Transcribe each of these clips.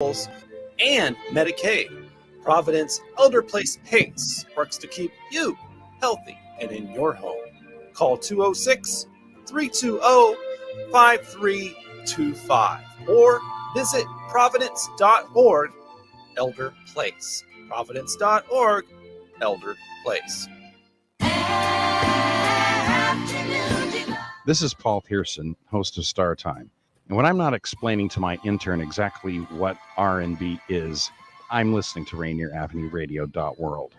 and Medicaid. Providence Elder Place PACE works to keep you healthy and in your home. Call 206-320-5325 or visit providence.org Elder Place. Providence.org Elder Place. This is Paul Pearson, host of Star Time. And when I'm not explaining to my intern exactly what R&B is, I'm listening to Rainier Avenue Radio.world.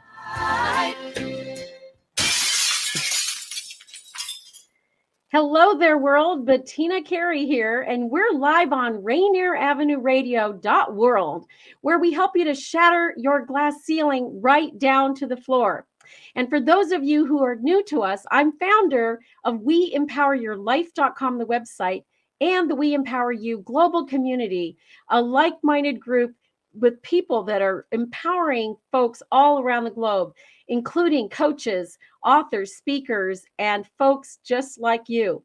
Hello there, world. Bettina Carey here, and we're live on Rainier Avenue Radio.world, where we help you to shatter your glass ceiling right down to the floor. And for those of you who are new to us, I'm founder of WeEmpowerYourLife.com, the website, and the We Empower You global community, a like-minded group with people that are empowering folks all around the globe, including coaches, authors, speakers, and folks just like you.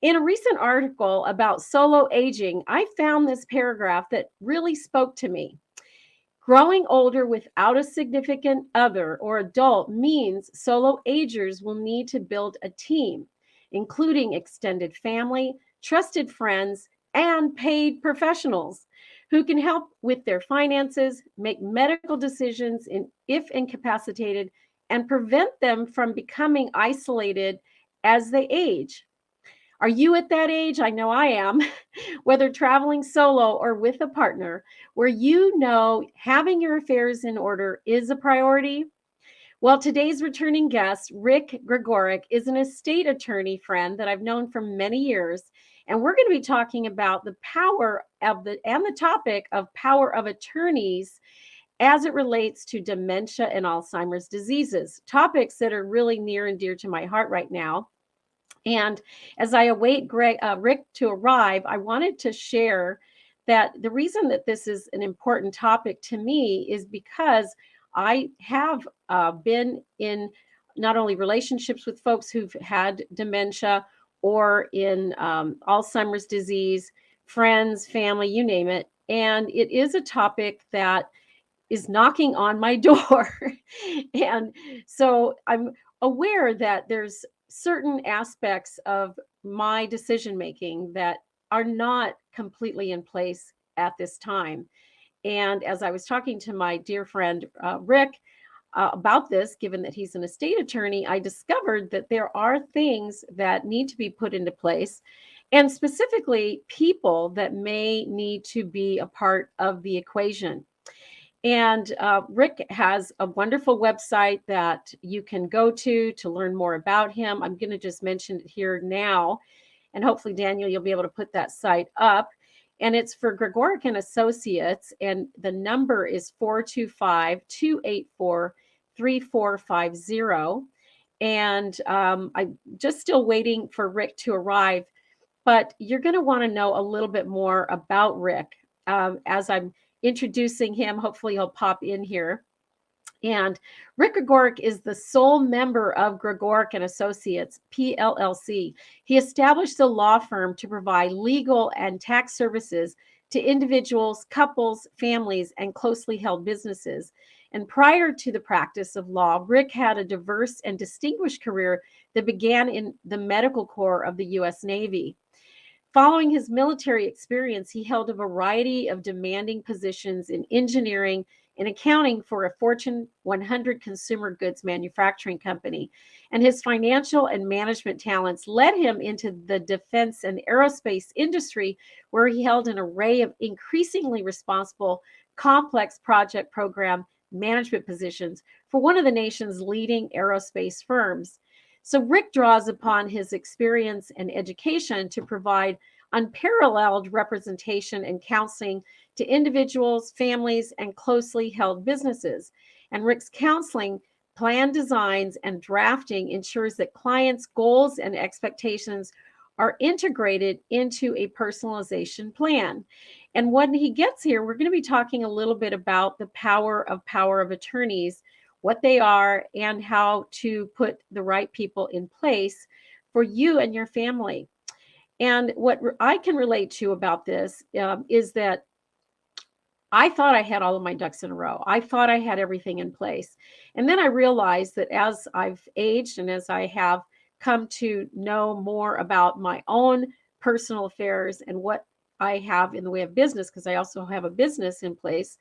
In a recent article about solo aging, I found this paragraph that really spoke to me. Growing older without a significant other or adult means solo agers will need to build a team, including extended family, trusted friends, and paid professionals who can help with their finances, make medical decisions if incapacitated, and prevent them from becoming isolated as they age. Are you at that age? I know I am, whether traveling solo or with a partner, where you know having your affairs in order is a priority? Well, today's returning guest, Rick Gregorek, is an estate attorney friend that I've known for many years. And we're going to be talking about the power of the topic of power of attorneys as it relates to dementia and Alzheimer's diseases, topics that are really near and dear to my heart right now. And as I await Rick to arrive, I wanted to share that the reason that this is an important topic to me is because I have been in not only relationships with folks who've had dementia or in Alzheimer's disease, friends, family, you name it. And it is a topic that is knocking on my door. And so I'm aware that there's certain aspects of my decision-making that are not completely in place at this time. And as I was talking to my dear friend, Rick, about this, given that he's an estate attorney, I discovered that there are things that need to be put into place, and specifically people that may need to be a part of the equation. And Rick has a wonderful website that you can go to learn more about him. I'm going to just mention it here now, and hopefully, Daniel, you'll be able to put that site up. And it's for Gregorek and Associates, and the number is 425-284-3450. And I'm just still waiting for Rick to arrive, but you're going to want to know a little bit more about Rick as I'm introducing him. Hopefully he'll pop in here. And Rick Gregorek is the sole member of Gregorek and Associates, PLLC. He established a law firm to provide legal and tax services to individuals, couples, families, and closely held businesses. And prior to the practice of law, Rick had a diverse and distinguished career that began in the medical corps of the U.S. Navy. Following his military experience, he held a variety of demanding positions in engineering and accounting for a Fortune 100 consumer goods manufacturing company. And his financial and management talents led him into the defense and aerospace industry, where he held an array of increasingly responsible, complex project program management positions for one of the nation's leading aerospace firms. So Rick draws upon his experience and education to provide unparalleled representation and counseling to individuals, families, and closely held businesses. And Rick's counseling, plan designs, and drafting ensures that clients' goals and expectations are integrated into a personalization plan. And when he gets here, we're going to be talking a little bit about the power of attorneys, what they are, and how to put the right people in place for you and your family. And what I can relate to about this is that I thought I had all of my ducks in a row. I thought I had everything in place. And then I realized that as I've aged and as I have come to know more about my own personal affairs and what I have in the way of business, because I also have a business in place,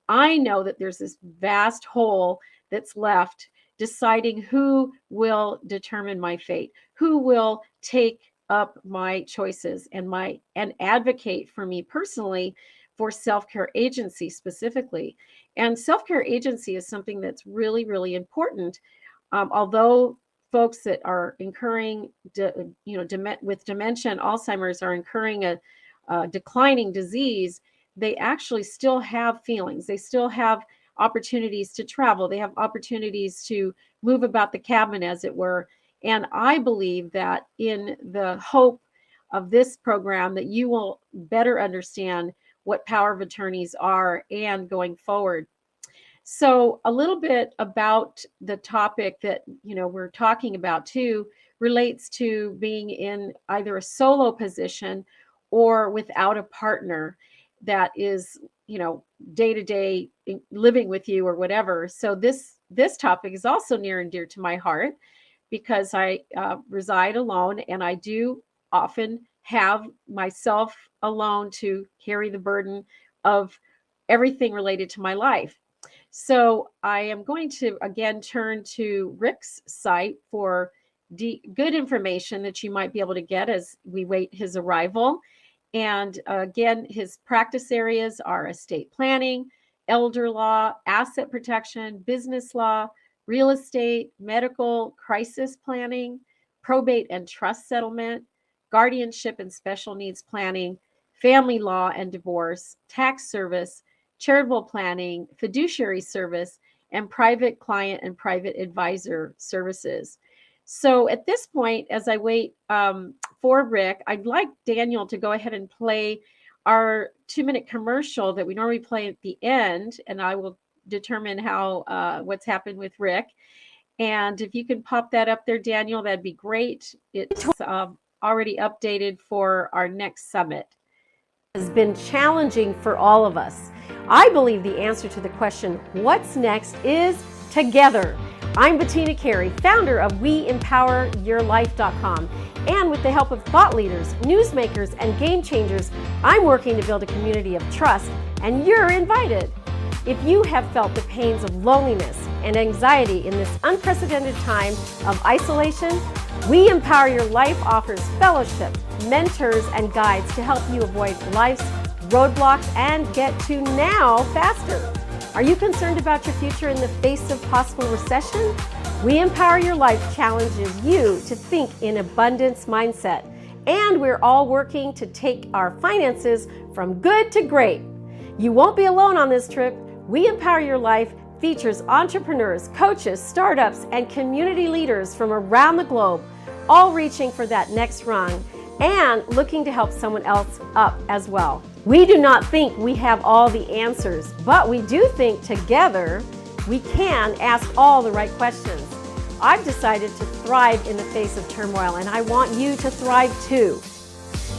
I know that there's this vast hole that's left deciding who will determine my fate, who will take up my choices and advocate for me personally for self-care agency specifically. And self-care agency is something that's really, really important. Although folks that are incurring, with dementia and Alzheimer's are incurring a declining disease, they actually still have feelings. They still have opportunities to travel. They have opportunities to move about the cabin, as it were. And I believe that in the hope of this program that you will better understand what power of attorneys are and going forward. So a little bit about the topic that we're talking about too relates to being in either a solo position or without a partner that is day to day living with you or whatever. So this topic is also near and dear to my heart because I reside alone, and I do often have myself alone to carry the burden of everything related to my life. So I am going to again turn to Rick's site for good information that you might be able to get as we wait his arrival. And again, his practice areas are estate planning, elder law, asset protection, business law, real estate, medical, crisis planning, probate and trust settlement, guardianship and special needs planning, family law and divorce, tax service, charitable planning, fiduciary service, and private client and private advisor services. So at this point, as I wait for Rick, I'd like Daniel to go ahead and play our 2-minute commercial that we normally play at the end, and I will determine how what's happened with Rick. And if you can pop that up there, Daniel, that'd be great. It's already updated for our next summit. Has been challenging for all of us. I believe the answer to the question, what's next, is together. I'm Bettina Carey, founder of WeEmpowerYourLife.com. And with the help of thought leaders, newsmakers, and game changers, I'm working to build a community of trust, and you're invited. If you have felt the pains of loneliness and anxiety in this unprecedented time of isolation, We Empower Your Life offers fellowship, mentors, and guides to help you avoid life's roadblocks and get to now faster. Are you concerned about your future in the face of possible recession? We Empower Your Life challenges you to think in abundance mindset. And we're all working to take our finances from good to great. You won't be alone on this trip. We Empower Your Life features entrepreneurs, coaches, startups, and community leaders from around the globe, all reaching for that next rung and looking to help someone else up as well. We do not think we have all the answers, but we do think together we can ask all the right questions. I've decided to thrive in the face of turmoil, and I want you to thrive too.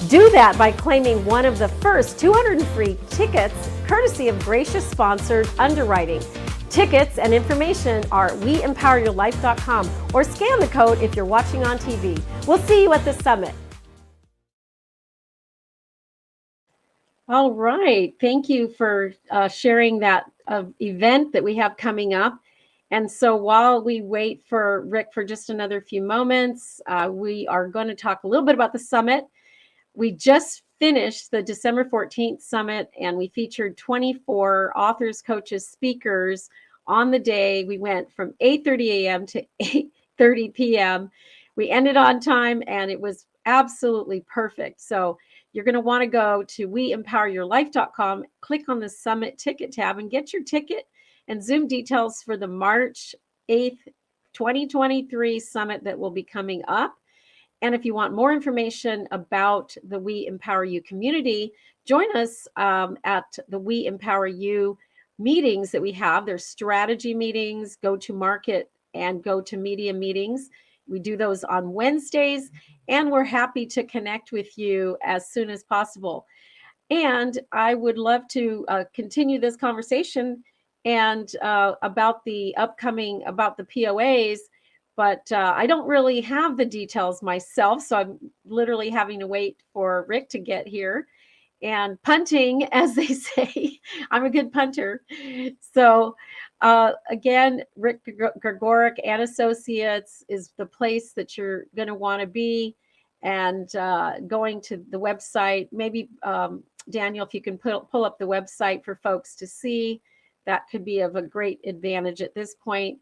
Do that by claiming one of the first 200 free tickets, courtesy of gracious sponsored underwriting. Tickets and information are WeEmpowerYourLife.com, or scan the code if you're watching on TV. We'll see you at the summit. All right. Thank you for sharing that event that we have coming up. And so while we wait for Rick for just another few moments, we are going to talk a little bit about the summit. We just finished the December 14th summit, and we featured 24 authors, coaches, speakers on the day. We went from 8:30 a.m. to 8:30 p.m. We ended on time, and it was absolutely perfect. So you're going to want to go to WeEmpowerYourLife.com, click on the summit ticket tab, and get your ticket and Zoom details for the March 8th, 2023 summit that will be coming up. And if you want more information about the We Empower You community, join us at the We Empower You meetings that we have. There's strategy meetings, go-to-market, and go-to-media meetings. We do those on Wednesdays, and we're happy to connect with you as soon as possible. And I would love to continue this conversation and about the upcoming, about the POAs, but I don't really have the details myself. So I'm literally having to wait for Rick to get here and punting, as they say. I'm a good punter. So again, Rick Gregorek and Associates is the place that you're going to want to be. And going to the website, maybe Daniel, if you can pull up the website for folks to see, that could be of a great advantage at this point.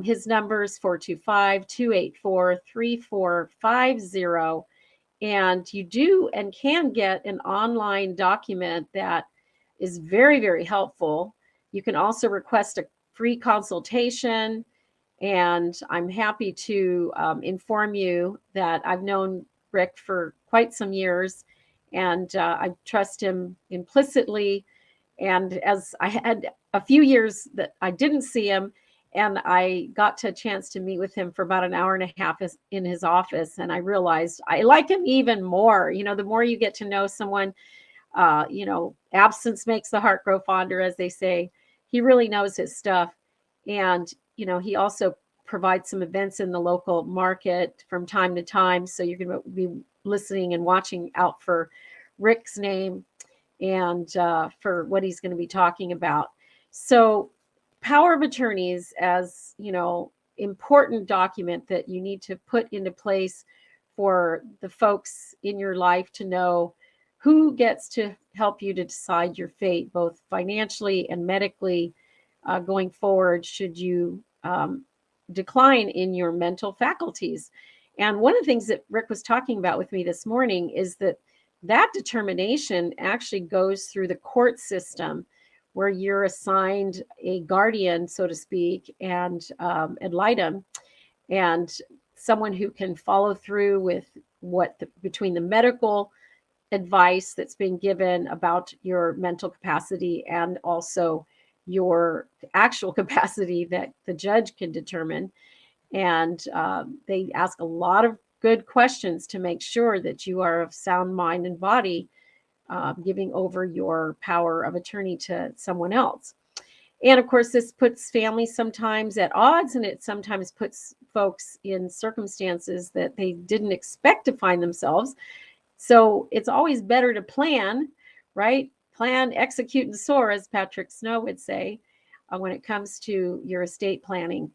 His number is 425-284-3450. And you do and can get an online document that is very, very helpful. You can also request a free consultation. And I'm happy to inform you that I've known Rick for quite some years, and I trust him implicitly. And as I had a few years that I didn't see him, and I got a chance to meet with him for about an hour and a half in his office, and I realized I like him even more. You know, the more you get to know someone, absence makes the heart grow fonder, as they say. He really knows his stuff. And he also provides some events in the local market from time to time. So you're going to be listening and watching out for Rick's name and for what he's going to be talking about. So power of attorneys, as important document that you need to put into place for the folks in your life to know who gets to help you to decide your fate, both financially and medically, going forward, should you decline in your mental faculties. And one of the things that Rick was talking about with me this morning is that determination actually goes through the court system, where you're assigned a guardian, so to speak, and ad litem, and someone who can follow through with between the medical advice that's being given about your mental capacity and also your actual capacity that the judge can determine. And they ask a lot of good questions to make sure that you are of sound mind and body, giving over your power of attorney to someone else. And of course, this puts families sometimes at odds, and it sometimes puts folks in circumstances that they didn't expect to find themselves. So it's always better to plan, right? Plan, execute, and soar, as Patrick Snow would say, when it comes to your estate planning.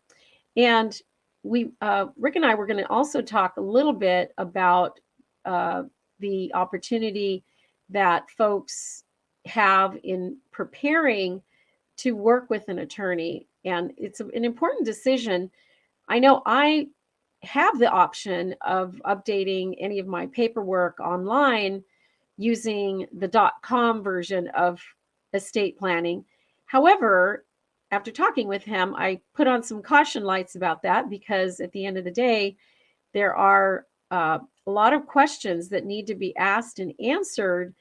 And Rick and I were going to also talk a little bit about the opportunity that folks have in preparing to work with an attorney. And it's an important decision. I know I have the option of updating any of my paperwork online using the .com version of estate planning. However, after talking with him, I put on some caution lights about that, because at the end of the day, there are a lot of questions that need to be asked and answered.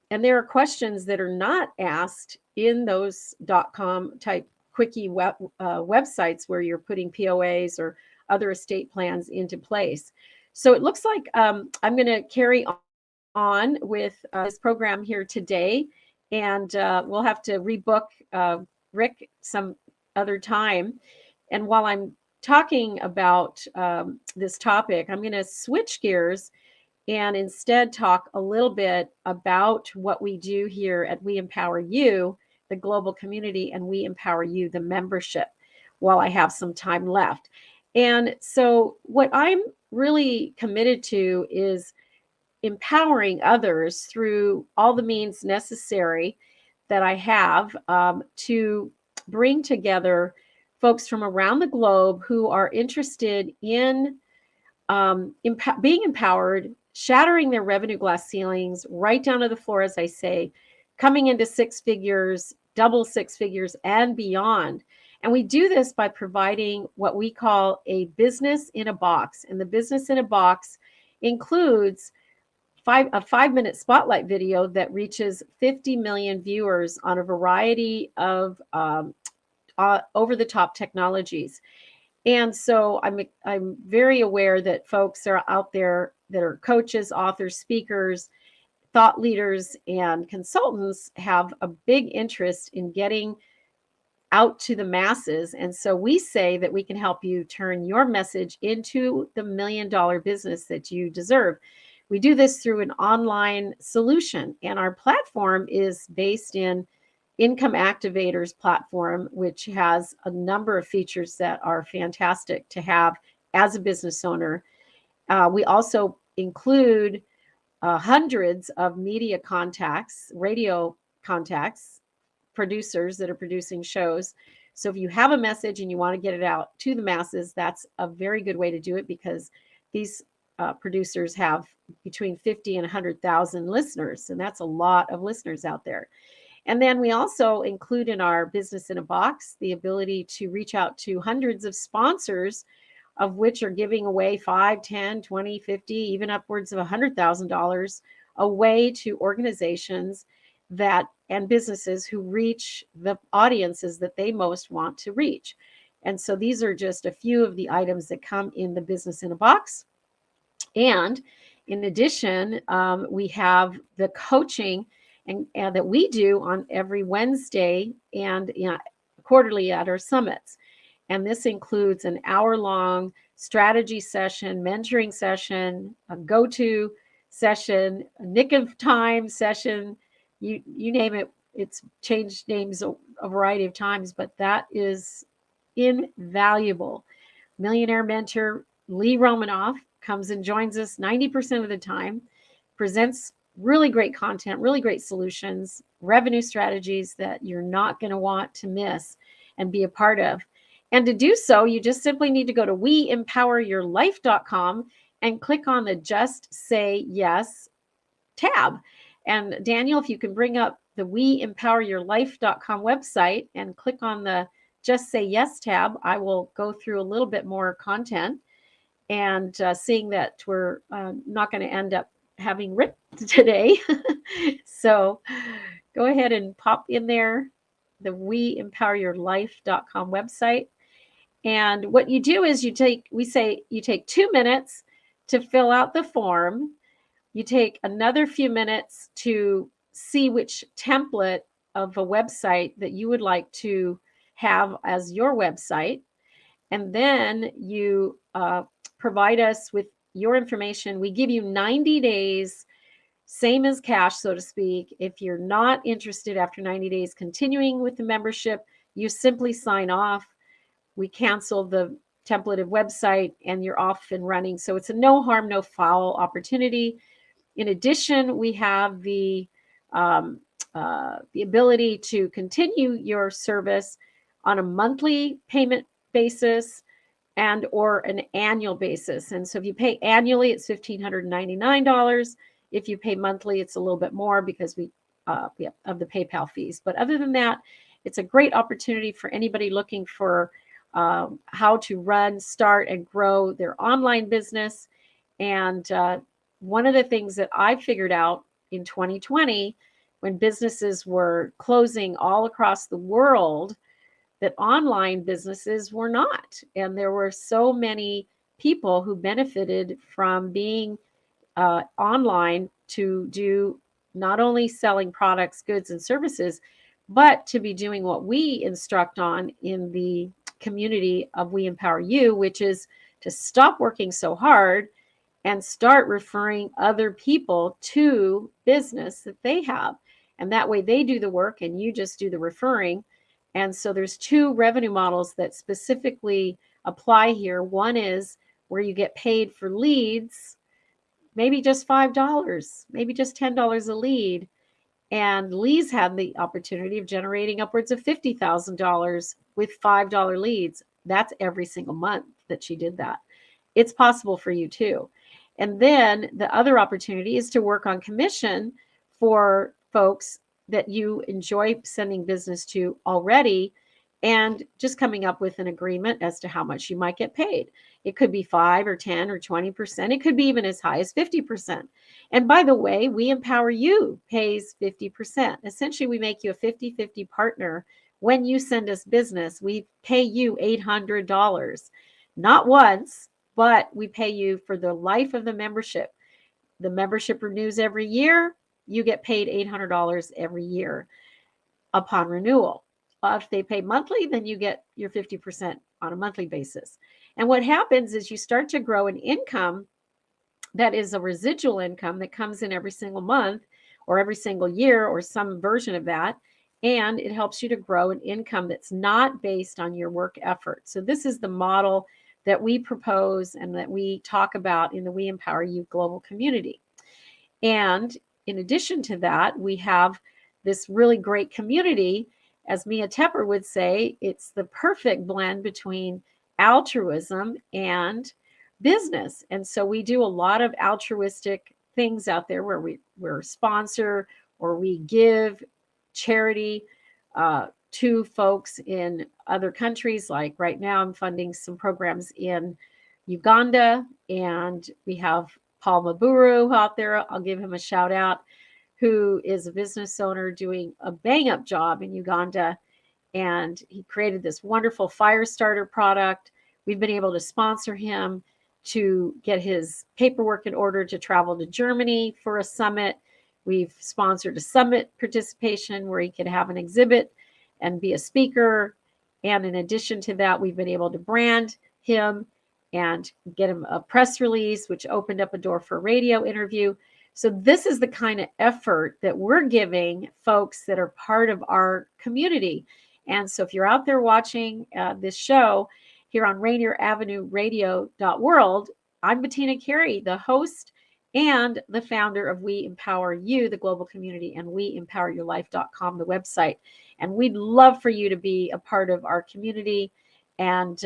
And there are questions that are not asked in those .com type quickie websites where you're putting POAs or other estate plans into place. So it looks like I'm going to carry on with this program here today, and we'll have to rebook Rick some other time. And while I'm talking about this topic, I'm going to switch gears and instead talk a little bit about what we do here at We Empower You, the global community, and We Empower You, the membership, while I have some time left. And so what I'm really committed to is empowering others through all the means necessary that I have to bring together folks from around the globe who are interested in being empowered, shattering their revenue glass ceilings right down to the floor, as I say, coming into six figures, double six figures, and beyond. And we do this by providing what we call a business in a box. And the business in a box includes a 5-minute spotlight video that reaches 50 million viewers on a variety of over-the-top technologies. And so I'm very aware that folks are out there that are coaches, authors, speakers, thought leaders and consultants have a big interest in getting out to the masses. And so we say that we can help you turn your message into the $1 million business that you deserve. We do this through an online solution, and our platform is based in Income Activator's platform, which has a number of features that are fantastic to have as a business owner. We also include hundreds of media contacts, radio contacts, producers that are producing shows. So if you have a message and you want to get it out to the masses, that's a very good way to do it, because these producers have between 50 and 100,000 listeners, and that's a lot of listeners out there. And then we also include in our Business in a Box the ability to reach out to hundreds of sponsors, of which are giving away 5, 10, 20, 50, even upwards of $100,000 away to organizations that and businesses who reach the audiences that they most want to reach. And so these are just a few of the items that come in the Business in a Box. And in addition, we have the coaching and that we do on every Wednesday and quarterly at our summits. And this includes an hour-long strategy session, mentoring session, a go-to session, a nick of time session, you name it. It's changed names a variety of times, but that is invaluable. Millionaire mentor Lee Romanoff comes and joins us 90% of the time, presents really great content, really great solutions, revenue strategies that you're not going to want to miss and be a part of. And to do so, you just simply need to go to weempoweryourlife.com and click on the Just Say Yes tab. And Daniel, if you can bring up the weempoweryourlife.com website and click on the Just Say Yes tab, I will go through a little bit more content, and seeing that we're not going to end up having written today. So go ahead and pop in there, the weempoweryourlife.com website. And what you do is you take 2 minutes to fill out the form. You take another few minutes to see which template of a website that you would like to have as your website. And then you provide us with your information. We give you 90 days, same as cash, so to speak. If you're not interested after 90 days continuing with the membership, you simply sign off. We cancel the templated website and you're off and running. So it's a no harm, no foul opportunity. In addition, we have the ability to continue your service on a monthly payment basis and or an annual basis. And so if you pay annually, it's $1,599. If you pay monthly, it's a little bit more because we of the PayPal fees. But other than that, it's a great opportunity for anybody looking for how to run, start, and grow their online business. And one of the things that I figured out in 2020, when businesses were closing all across the world, that online businesses were not. And there were so many people who benefited from being online to do not only selling products, goods, and services, but to be doing what we instruct on in the community of We Empower You, which is to stop working so hard and start referring other people to business that they have. And that way they do the work and you just do the referring. And so there's 2 revenue models that specifically apply here. One is where you get paid for leads, maybe just $5, maybe just $10 a lead. And Lee's had the opportunity of generating upwards of $50,000 with $5 leads. That's every single month that she did that. It's possible for you too. And then the other opportunity is to work on commission for folks that you enjoy sending business to already, and just coming up with an agreement as to how much you might get paid. It could be 5 or 10 or 20%. It could be even as high as 50%. And by the way, We Empower You pays 50%. Essentially, we make you a 50-50 partner. When you send us business, we pay you $800. Not once, but we pay you for the life of the membership. The membership renews every year. you get paid $800 every year upon renewal. If they pay monthly, then you get your 50% on a monthly basis. And what happens is you start to grow an income that is a residual income that comes in every single month or every single year or some version of that. And it helps you to grow an income that's not based on your work effort. So this is the model that we propose and that we talk about in the We Empower You global community. And in addition to that, we have this really great community. As Mia Tepper would say, it's the perfect blend between altruism and business. And so we do a lot of altruistic things out there where we're a sponsor or we give charity to folks in other countries. Like right now, I'm funding some programs in Uganda, and we have Paul Maburu out there. I'll give him a shout out, who is a business owner doing a bang up job in Uganda. And he created this wonderful fire starter product. We've been able to sponsor him to get his paperwork in order to travel to Germany for a summit. We've sponsored a summit participation where he could have an exhibit and be a speaker. And in addition to that, we've been able to brand him and get him a press release, which opened up a door for a radio interview. So this is the kind of effort that we're giving folks that are part of our community. And so if you're out there watching this show here on Rainier Avenue Radio.world, I'm Bettina Carey, the host and the founder of We Empower You, the global community, and WeEmpowerYourLife.com, the website. And we'd love for you to be a part of our community, and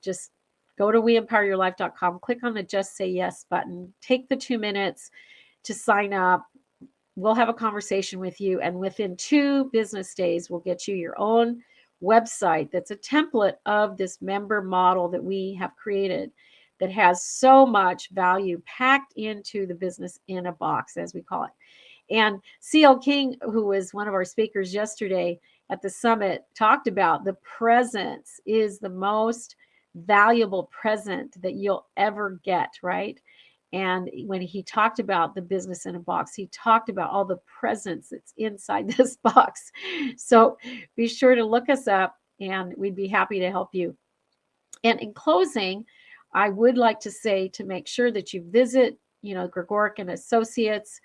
just go to WeEmpowerYourLife.com, click on the Just Say Yes button, take the 2 minutes to sign up. We'll have a conversation with you, and within 2 business days, we'll get you your own website that's a template of this member model that we have created that has so much value packed into the business in a box, as we call it. And C.L. King, who was one of our speakers yesterday at the summit, talked about the presence is the most valuable present that you'll ever get, right? And when he talked about the business in a box, he talked about all the presence that's inside this box. So be sure to look us up, and we'd be happy to help you. And in closing, I would like to say to make sure that you visit, Gregorek and Associates,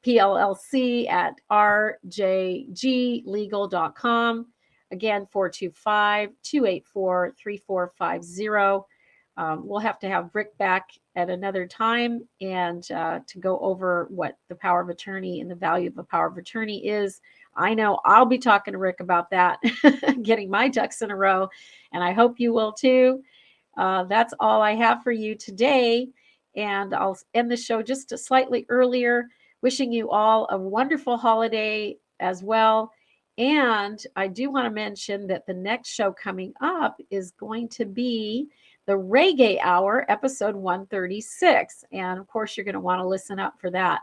PLLC at rjglegal.com. Again, 425-284-3450. We'll have to have Rick back at another time and to go over what the power of attorney and the value of a power of attorney is. I know I'll be talking to Rick about that, getting my ducks in a row, and I hope you will too. That's all I have for you today, and I'll end the show just slightly earlier, wishing you all a wonderful holiday as well. And I do want to mention that the next show coming up is going to be the Reggae Hour, episode 136. And of course, you're going to want to listen up for that.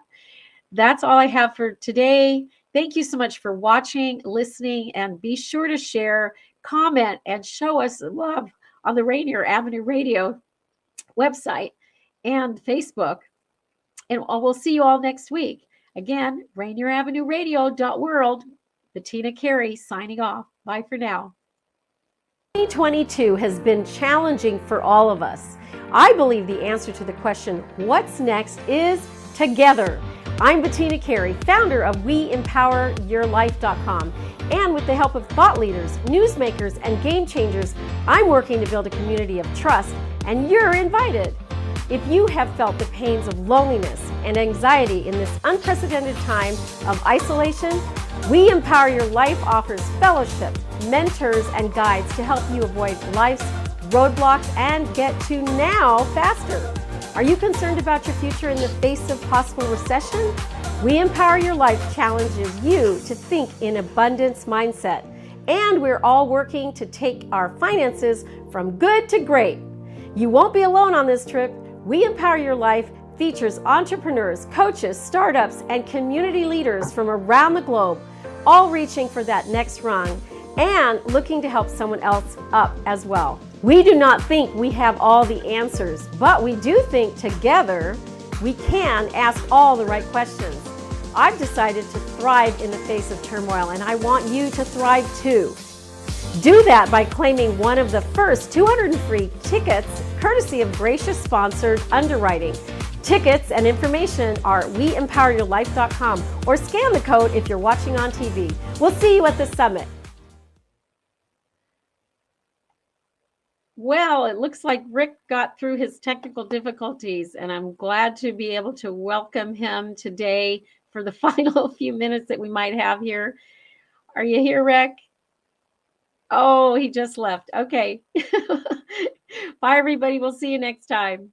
That's all I have for today. Thank you so much for watching, listening, and be sure to share, comment, and show us love on the Rainier Avenue Radio website and Facebook. And we'll see you all next week. Again, Rainier Avenue Radio.world. Bettina Carey signing off. Bye for now. 2022 has been challenging for all of us. I believe the answer to the question, what's next, is together. I'm Bettina Carey, founder of WeEmpowerYourLife.com. And with the help of thought leaders, newsmakers, and game changers, I'm working to build a community of trust, and you're invited. If you have felt the pains of loneliness and anxiety in this unprecedented time of isolation, We Empower Your Life offers fellowship, mentors, and guides to help you avoid life's roadblocks and get to now faster. Are you concerned about your future in the face of possible recession? We Empower Your Life challenges you to think in abundance mindset. And we're all working to take our finances from good to great. You won't be alone on this trip. We Empower Your Life features entrepreneurs, coaches, startups, and community leaders from around the globe, all reaching for that next rung and looking to help someone else up as well. We do not think we have all the answers, but we do think together we can ask all the right questions. I've decided to thrive in the face of turmoil, and I want you to thrive too. Do that by claiming one of the first 200 free tickets, courtesy of gracious sponsored underwriting. Tickets and information are weempoweryourlife.com, or scan the code if you're watching on TV. We'll see you at the summit. Well, it looks like Rick got through his technical difficulties, and I'm glad to be able to welcome him today for the final few minutes that we might have here. Are you here, Rick? Oh, he just left. Okay. Bye, everybody. We'll see you next time.